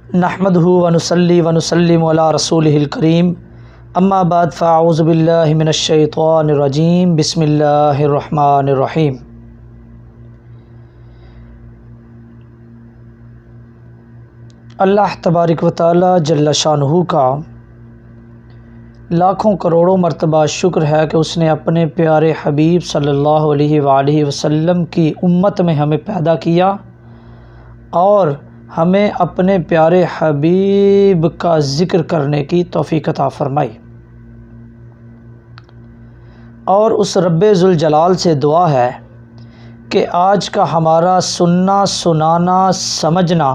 نحمدہ ونصلی ونسلم علی رسولہ الکریم اما بعد فاعوذ باللہ من الشیطان الرجیم بسم اللہ الرحمن الرحیم۔ اللہ تبارک و تعالی جل شانہ کا لاکھوں کروڑوں مرتبہ شکر ہے کہ اس نے اپنے پیارے حبیب صلی اللہ علیہ وآلہ وسلم کی امت میں ہمیں پیدا کیا اور ہمیں اپنے پیارے حبیب کا ذکر کرنے کی توفیق عطا فرمائی، اور اس رب ذوالجلال سے دعا ہے کہ آج کا ہمارا سننا سنانا سمجھنا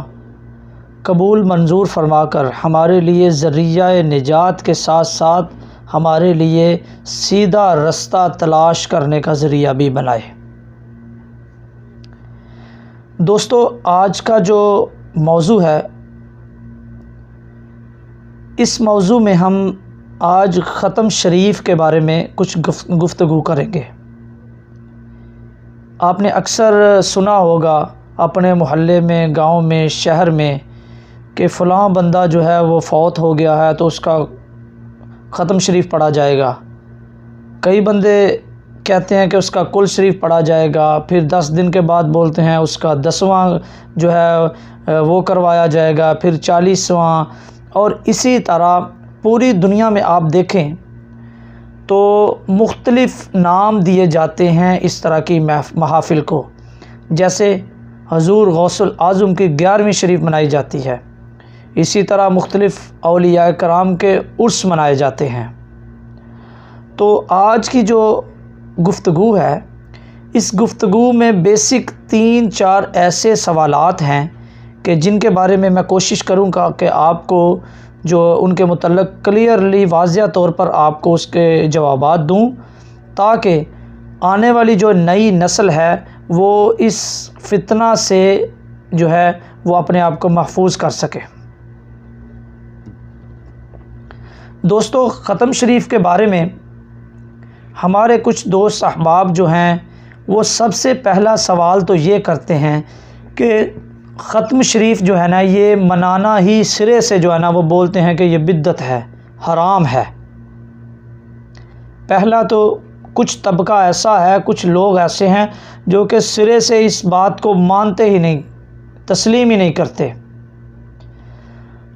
قبول منظور فرما کر ہمارے لیے ذریعہ نجات کے ساتھ ساتھ ہمارے لیے سیدھا رستہ تلاش کرنے کا ذریعہ بھی بنائے۔ دوستو، آج کا جو موضوع ہے، اس موضوع میں ہم آج ختم شریف کے بارے میں کچھ گفتگو کریں گے۔ آپ نے اکثر سنا ہوگا اپنے محلے میں، گاؤں میں، شہر میں کہ فلاں بندہ جو ہے وہ فوت ہو گیا ہے تو اس کا ختم شریف پڑھا جائے گا۔ کئی بندے کہتے ہیں کہ اس کا کل شریف پڑھا جائے گا، پھر 10 دن کے بعد بولتے ہیں اس کا 10واں جو ہے وہ کروایا جائے گا، پھر 40واں، اور اسی طرح پوری دنیا میں آپ دیکھیں تو مختلف نام دیے جاتے ہیں اس طرح کی محافل کو۔ جیسے حضور غوث الاعظم کی 11ویں شریف منائی جاتی ہے، اسی طرح مختلف اولیاء کرام کے عرس منائے جاتے ہیں۔ تو آج کی جو گفتگو ہے، اس گفتگو میں بیسک 3-4 ایسے سوالات ہیں کہ جن کے بارے میں کوشش کروں گا کہ آپ کو جو ان کے متعلق کلیئرلی واضح طور پر آپ کو اس کے جوابات دوں، تاکہ آنے والی جو نئی نسل ہے وہ اس فتنہ سے جو ہے وہ اپنے آپ کو محفوظ کر سکے۔ دوستو، ختم شریف کے بارے میں ہمارے کچھ دوست احباب جو ہیں وہ سب سے پہلا سوال تو یہ کرتے ہیں کہ ختم شریف جو ہے نا یہ منانا ہی سرے سے جو ہے نا وہ بولتے ہیں کہ یہ بدعت ہے، حرام ہے۔ پہلا تو کچھ طبقہ ایسا ہے، کچھ لوگ ایسے ہیں جو کہ سرے سے اس بات کو مانتے ہی نہیں، تسلیم ہی نہیں کرتے،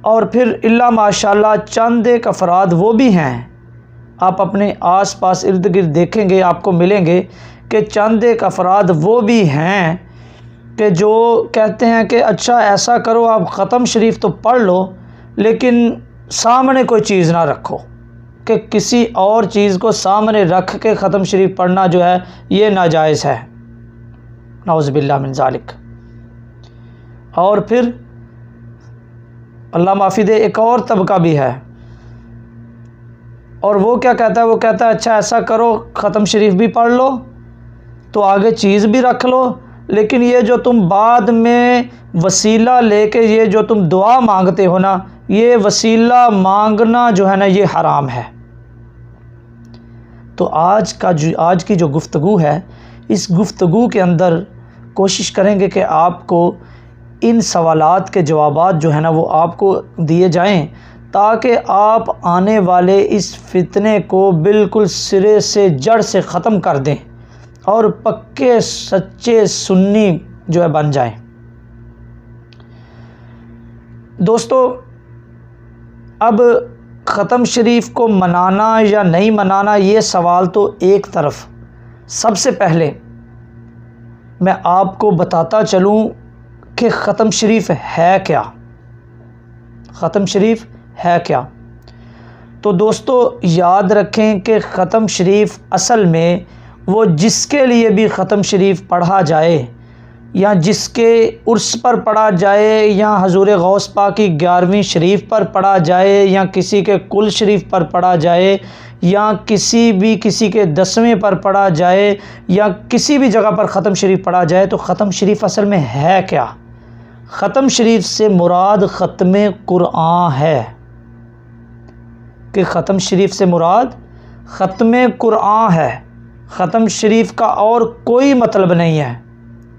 اور پھر الا ماشاءاللہ چند ایک افراد وہ بھی ہیں، آپ اپنے آس پاس ارد گرد دیکھیں گے آپ کو ملیں گے کہ چند ایک افراد وہ بھی ہیں کہ جو کہتے ہیں کہ اچھا ایسا کرو، آپ ختم شریف تو پڑھ لو لیکن سامنے کوئی چیز نہ رکھو، کہ کسی اور چیز کو سامنے رکھ کے ختم شریف پڑھنا جو ہے یہ ناجائز ہے، نعوذ باللہ من ذالک۔ اور پھر اللہ معافی دے، ایک اور طبقہ بھی ہے، اور وہ کیا کہتا ہے، وہ کہتا ہے اچھا ایسا کرو، ختم شریف بھی پڑھ لو تو آگے چیز بھی رکھ لو، لیکن یہ جو تم بعد میں وسیلہ لے کے یہ جو تم دعا مانگتے ہو نا، یہ وسیلہ مانگنا جو ہے نا یہ حرام ہے۔ تو آج کی جو گفتگو ہے، اس گفتگو کے اندر کوشش کریں گے کہ آپ کو ان سوالات کے جوابات جو ہے نا وہ آپ کو دیے جائیں، تاکہ آپ آنے والے اس فتنے کو بالکل سرے سے جڑ سے ختم کر دیں اور پکے سچے سنی جو ہے بن جائیں۔ دوستو، اب ختم شریف کو منانا یا نہیں منانا یہ سوال تو ایک طرف، سب سے پہلے میں آپ کو بتاتا چلوں کہ ختم شریف ہے کیا، ختم شریف ہے کیا۔ تو دوستو یاد رکھیں کہ ختم شریف اصل میں وہ جس کے لیے بھی ختم شریف پڑھا جائے، یا جس کے عرس پر پڑھا جائے، یا حضور غوث پاک کی 11ویں شریف پر پڑھا جائے، یا کسی کے کل شریف پر پڑھا جائے، یا کسی کے 10ویں پر پڑھا جائے، یا کسی بھی جگہ پر ختم شریف پڑھا جائے، تو ختم شریف اصل میں ہے کیا؟ ختم شریف سے مراد ختم قرآن ہے، کہ ختم شریف سے مراد ختم قرآن ہے۔ ختم شریف کا اور کوئی مطلب نہیں ہے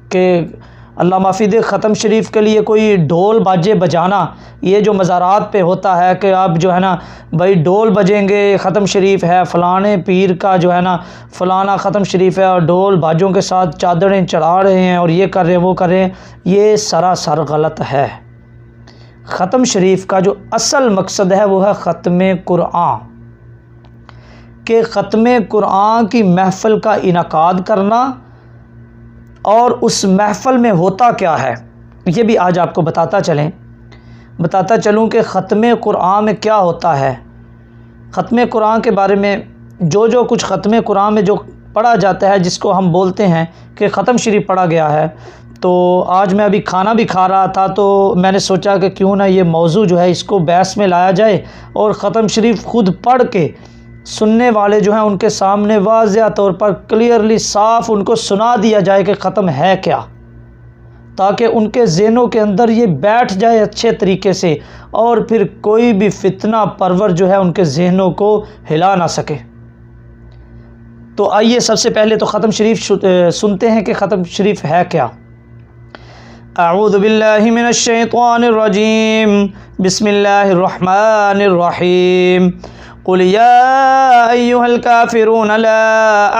کہ اللہ معافی دے، ختم شریف کے لیے کوئی ڈھول باجے بجانا، یہ جو مزارات پہ ہوتا ہے کہ آپ جو ہے نا بھائی ڈھول بجیں گے، ختم شریف ہے فلانے پیر کا جو ہے نا فلانا ختم شریف ہے، اور ڈھول باجوں کے ساتھ چادریں چڑھا رہے ہیں اور یہ کر رہے ہیں وہ کر رہے ہیں، یہ سراسر غلط ہے۔ ختم شریف کا جو اصل مقصد ہے وہ ہے ختم قرآن، کہ ختم قرآن کی محفل کا انعقاد کرنا، اور اس محفل میں ہوتا کیا ہے یہ بھی آج آپ کو بتاتا چلوں کہ ختم قرآن میں کیا ہوتا ہے۔ ختم قرآن کے بارے میں جو کچھ ختم قرآن میں جو پڑھا جاتا ہے، جس کو ہم بولتے ہیں کہ ختم شریف پڑھا گیا ہے، تو آج میں ابھی کھانا بھی کھا رہا تھا تو میں نے سوچا کہ کیوں نہ یہ موضوع جو ہے اس کو بحث میں لایا جائے، اور ختم شریف خود پڑھ کے سننے والے جو ہیں ان کے سامنے واضح طور پر کلیئرلی صاف ان کو سنا دیا جائے کہ ختم ہے کیا، تاکہ ان کے ذہنوں کے اندر یہ بیٹھ جائے اچھے طریقے سے، اور پھر کوئی بھی فتنہ پرور جو ہے ان کے ذہنوں کو ہلا نہ سکے۔ تو آئیے سب سے پہلے تو ختم شریف سنتے ہیں کہ ختم شریف ہے کیا۔ اعوذ باللہ من الشیطان الرجیم، بسم اللہ الرحمن الرحیم۔ قل يا أيها الكافرون لا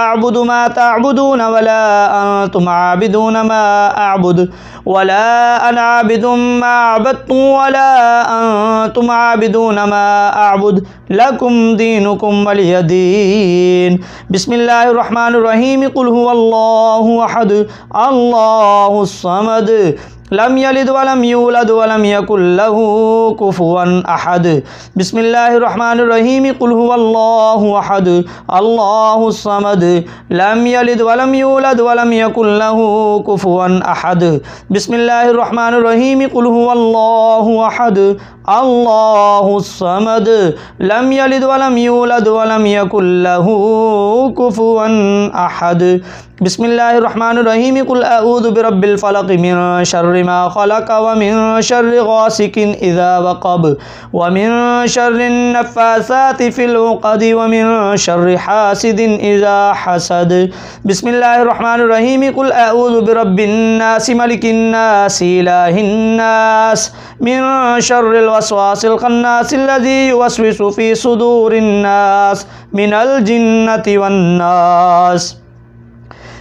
أعبد ما تعبدون ولا أنتم عابدون ما أعبد ولا أنا عابد ما عبدتم ولا أنتم عابدون ما أعبد لكم دينكم ولي دين۔ بسم الله الرحمن الرحيم۔ قل هو الله أحد الله الصمد لم يلد ولم يولد ولم يكن له كفوا احد۔ بسم الله الرحمن الرحيم۔ قل هو الله احد الله الصمد لم يلد ولم يولد ولم يكن له كفوا احد۔ بسم الله الرحمن الرحيم۔ قل هو الله احد الله الصمد لم يلد ولم يولد ولم يكن له كفوا احد۔ بسم الله الرحمن الرحيم۔ قل اعوذ برب الفلق من شر ما خلق ومن شر غاسق اذا وقب ومن شر النفاثات في العقد ومن شر حاسد اذا حسد۔ بسم الله الرحمن الرحيم۔ قل اعوذ برب الناس ملك الناس اله الناس من شر الوسواس الخناس الذي يوسوس في صدور الناس من الجنة والناس۔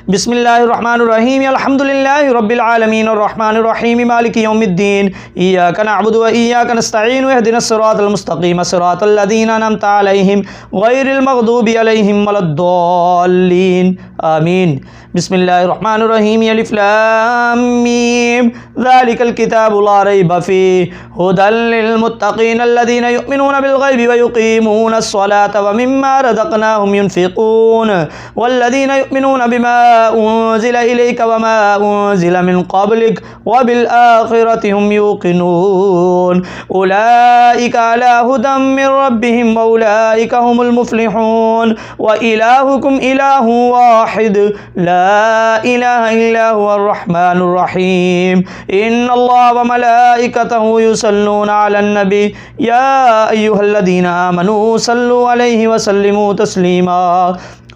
بسم اللہ الرحمن الرحیم۔ الحمد للہ رب العالمین الرحمن الرحیم مالک یوم الدین، ایاک نعبد و ایاک نستعین، اہدنا الصراط المستقیم صراط الذین انعمت علیہم غیر المغضوب علیہم ولا الضالین، آمین۔ بسم اللہ الرحمن الرحیم۔ الف لام میم، ذالک الکتاب لا ریب فیہ ھدی للمتقین الذین یؤمنون بالغیب ویقیمون الصلاة ومما رزقناہم ینفقون والذین یؤمنون بما انزل الیک وما انزل من قبلک وبالآخرة هم یوقنون اولئک علی ھدی من ربهم واولئک هم المفلحون وإلہکم الہ واحد لا الہ الا هو الرحمن الرحیم۔ ان اللہ وملائکتہ یصلون علی النبی یا ایہا الذین آمنوا صلوا علیہ وسلموا تسلیما۔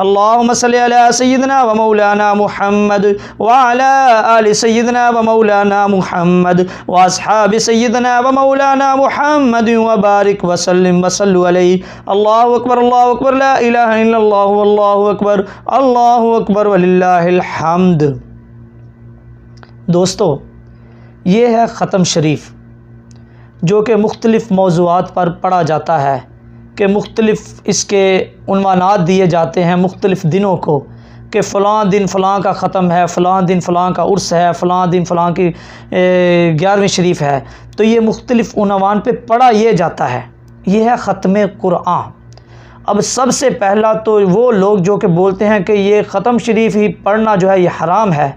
اللہم صلی علی سیدنا و مولانا محمد وعلی آل سیدنا و مولانا محمد واصحاب سیدنا و مولانا محمد وبارک وسلم وصلوا علیہ۔ اللہ اکبر اللہ اکبر، لا الہ الا اللہ اللہ اکبر وللہ الحمد۔ دوستو، یہ ہے ختم شریف، جو کہ مختلف موضوعات پر پڑھا جاتا ہے، کہ مختلف اس کے عنوانات دیے جاتے ہیں مختلف دنوں کو، کہ فلاں دن فلاں کا ختم ہے، فلاں دن فلاں کا عرس ہے، فلاں دن فلاں کی 11ویں شریف ہے، تو یہ مختلف عنوان پہ پڑھا یہ جاتا ہے۔ یہ ہے ختم قرآن۔ اب سب سے پہلا تو وہ لوگ جو کہ بولتے ہیں کہ یہ ختم شریف ہی پڑھنا جو ہے یہ حرام ہے،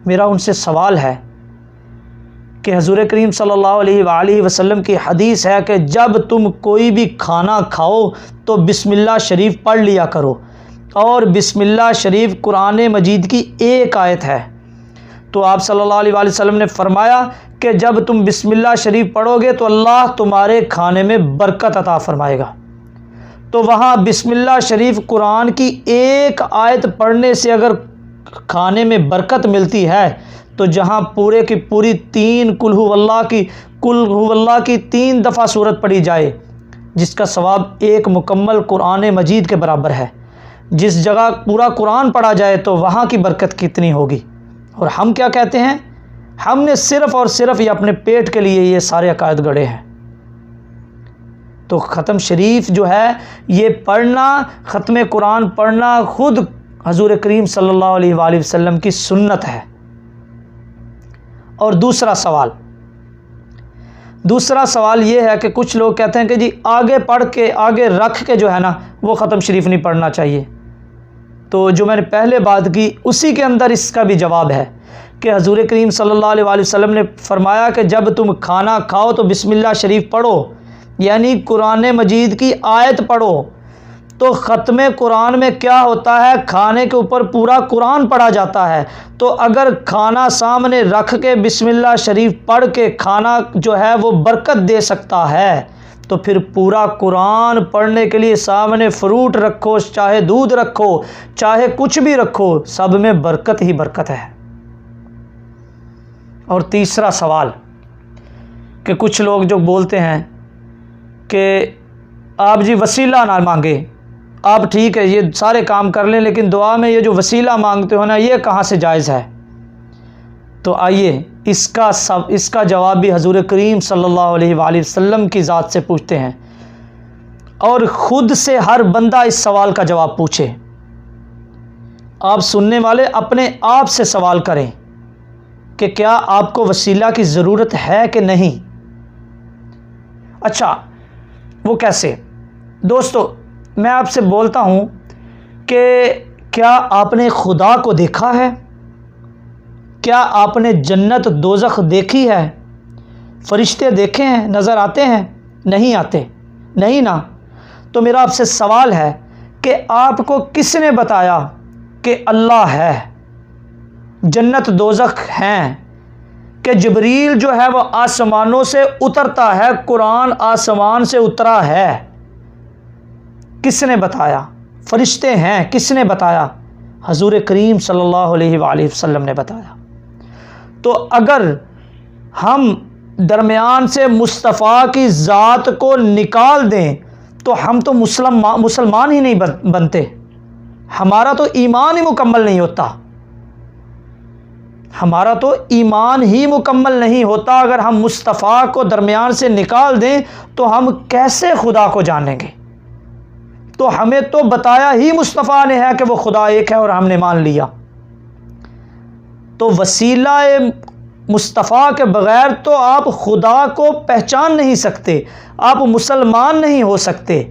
میرا ان سے سوال ہے کہ حضور کریم صلی اللہ علیہ وآلہ وسلم کی حدیث ہے کہ جب تم کوئی بھی کھانا کھاؤ تو بسم اللہ شریف پڑھ لیا کرو، اور بسم اللہ شریف قرآن مجید کی ایک آیت ہے۔ تو آپ صلی اللہ علیہ وآلہ وسلم نے فرمایا کہ جب تم بسم اللہ شریف پڑھو گے تو اللہ تمہارے کھانے میں برکت عطا فرمائے گا۔ تو وہاں بسم اللہ شریف قرآن کی ایک آیت پڑھنے سے اگر کھانے میں برکت ملتی ہے تو جہاں پورے کی پوری 3 قل ہو اللہ کی 3 دفعہ صورت پڑھی جائے، جس کا ثواب ایک مکمل قرآن مجید کے برابر ہے، جس جگہ پورا قرآن پڑھا جائے تو وہاں کی برکت کتنی ہوگی۔ اور ہم کیا کہتے ہیں؟ ہم نے صرف اور صرف یہ اپنے پیٹ کے لیے یہ سارے عقائد گڑے ہیں۔ تو ختم شریف جو ہے یہ پڑھنا، ختم قرآن پڑھنا خود حضور کریم صلی اللہ علیہ وآلہ وسلم کی سنت ہے۔ اور دوسرا سوال یہ ہے کہ کچھ لوگ کہتے ہیں کہ جی آگے پڑھ کے آگے رکھ کے جو ہے نا وہ ختم شریف نہیں پڑھنا چاہیے۔ تو جو میں نے پہلے بات کی اسی کے اندر اس کا بھی جواب ہے کہ حضور کریم صلی اللہ علیہ وآلہ وسلم نے فرمایا کہ جب تم کھانا کھاؤ تو بسم اللہ شریف پڑھو، یعنی قرآن مجید کی آیت پڑھو۔ تو ختم قرآن میں کیا ہوتا ہے؟ کھانے کے اوپر پورا قرآن پڑھا جاتا ہے۔ تو اگر کھانا سامنے رکھ کے بسم اللہ شریف پڑھ کے کھانا جو ہے وہ برکت دے سکتا ہے، تو پھر پورا قرآن پڑھنے کے لیے سامنے فروٹ رکھو، چاہے دودھ رکھو، چاہے کچھ بھی رکھو، سب میں برکت ہی برکت ہے۔ اور تیسرا سوال کہ کچھ لوگ جو بولتے ہیں کہ آپ جی وسیلہ نہ مانگے، آپ ٹھیک ہے یہ سارے کام کر لیں لیکن دعا میں یہ جو وسیلہ مانگتے ہو نا یہ کہاں سے جائز ہے؟ تو آئیے اس کا جواب بھی حضور کریم صلی اللہ علیہ وآلہ وسلم کی ذات سے پوچھتے ہیں، اور خود سے ہر بندہ اس سوال کا جواب پوچھے۔ آپ سننے والے اپنے آپ سے سوال کریں کہ کیا آپ کو وسیلہ کی ضرورت ہے کہ نہیں؟ اچھا وہ کیسے؟ دوستو میں آپ سے بولتا ہوں کہ کیا آپ نے خدا کو دیکھا ہے؟ کیا آپ نے جنت دوزخ دیکھی ہے؟ فرشتے دیکھے ہیں؟ نظر آتے ہیں؟ نہیں آتے؟ نہیں نا؟ تو میرا آپ سے سوال ہے کہ آپ کو کس نے بتایا کہ اللہ ہے، جنت دوزخ ہیں، کہ جبریل جو ہے وہ آسمانوں سے اترتا ہے، قرآن آسمان سے اترا ہے؟ کس نے بتایا؟ فرشتے ہیں، کس نے بتایا؟ حضور کریم صلی اللہ علیہ وآلہ وسلم نے بتایا۔ تو اگر ہم درمیان سے مصطفیٰ کی ذات کو نکال دیں تو ہم تو مسلمان ہی نہیں بنتے، ہمارا تو ایمان ہی مکمل نہیں ہوتا، ہمارا تو ایمان ہی مکمل نہیں ہوتا۔ اگر ہم مصطفیٰ کو درمیان سے نکال دیں تو ہم کیسے خدا کو جانیں گے؟ تو ہمیں تو بتایا ہی مصطفیٰ نے ہے کہ وہ خدا ایک ہے اور ہم نے مان لیا۔ تو وسیلہ مصطفیٰ کے بغیر تو آپ خدا کو پہچان نہیں سکتے، آپ مسلمان نہیں ہو سکتے۔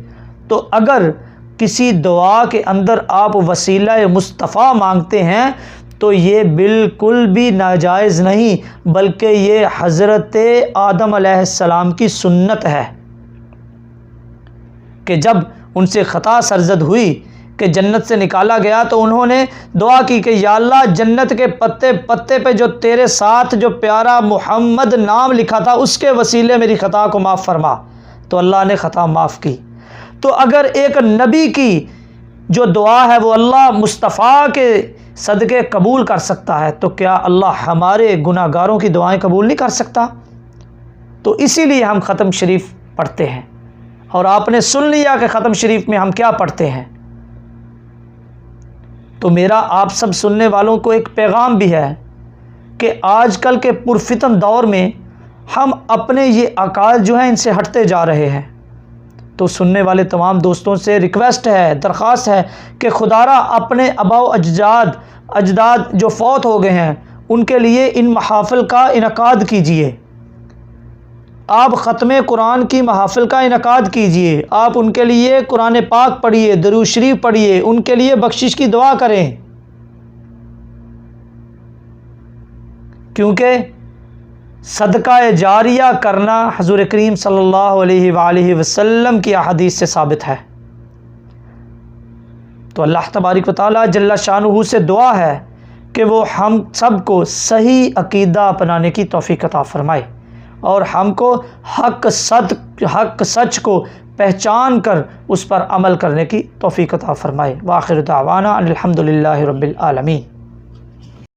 تو اگر کسی دعا کے اندر آپ وسیلہ مصطفیٰ مانگتے ہیں تو یہ بالکل بھی ناجائز نہیں، بلکہ یہ حضرت آدم علیہ السلام کی سنت ہے کہ جب ان سے خطا سرزد ہوئی کہ جنت سے نکالا گیا تو انہوں نے دعا کی کہ یا اللہ جنت کے پتے پتے پہ جو تیرے ساتھ جو پیارا محمد نام لکھا تھا اس کے وسیلے میری خطا کو معاف فرما، تو اللہ نے خطا معاف کی۔ تو اگر ایک نبی کی جو دعا ہے وہ اللہ مصطفیٰ کے صدقے قبول کر سکتا ہے تو کیا اللہ ہمارے گناہ گاروں کی دعائیں قبول نہیں کر سکتا؟ تو اسی لیے ہم ختم شریف پڑھتے ہیں، اور آپ نے سن لیا کہ ختم شریف میں ہم کیا پڑھتے ہیں۔ تو میرا آپ سب سننے والوں کو ایک پیغام بھی ہے کہ آج کل کے پرفتن دور میں ہم اپنے یہ عقائد جو ہیں ان سے ہٹتے جا رہے ہیں۔ تو سننے والے تمام دوستوں سے ریکویسٹ ہے، درخواست ہے کہ خدارا اپنے آباء و اجداد جو فوت ہو گئے ہیں ان کے لیے ان محافل کا انعقاد کیجئے، آپ ختم قرآن کی محافل کا انعقاد کیجئے، آپ ان کے لیے قرآن پاک پڑھیے، درود شریف پڑھیے، ان کے لیے بخشش کی دعا کریں، کیونکہ صدقہ جاریہ کرنا حضور کریم صلی اللہ علیہ وآلہ وسلم کی احادیث سے ثابت ہے۔ تو اللہ تبارک و تعالی جل شانہ سے دعا ہے کہ وہ ہم سب کو صحیح عقیدہ اپنانے کی توفیق عطا فرمائے اور ہم کو حق سچ کو پہچان کر اس پر عمل کرنے کی توفیق عطا فرمائے۔ وآخر دعوانا الحمدللہ رب العالمین۔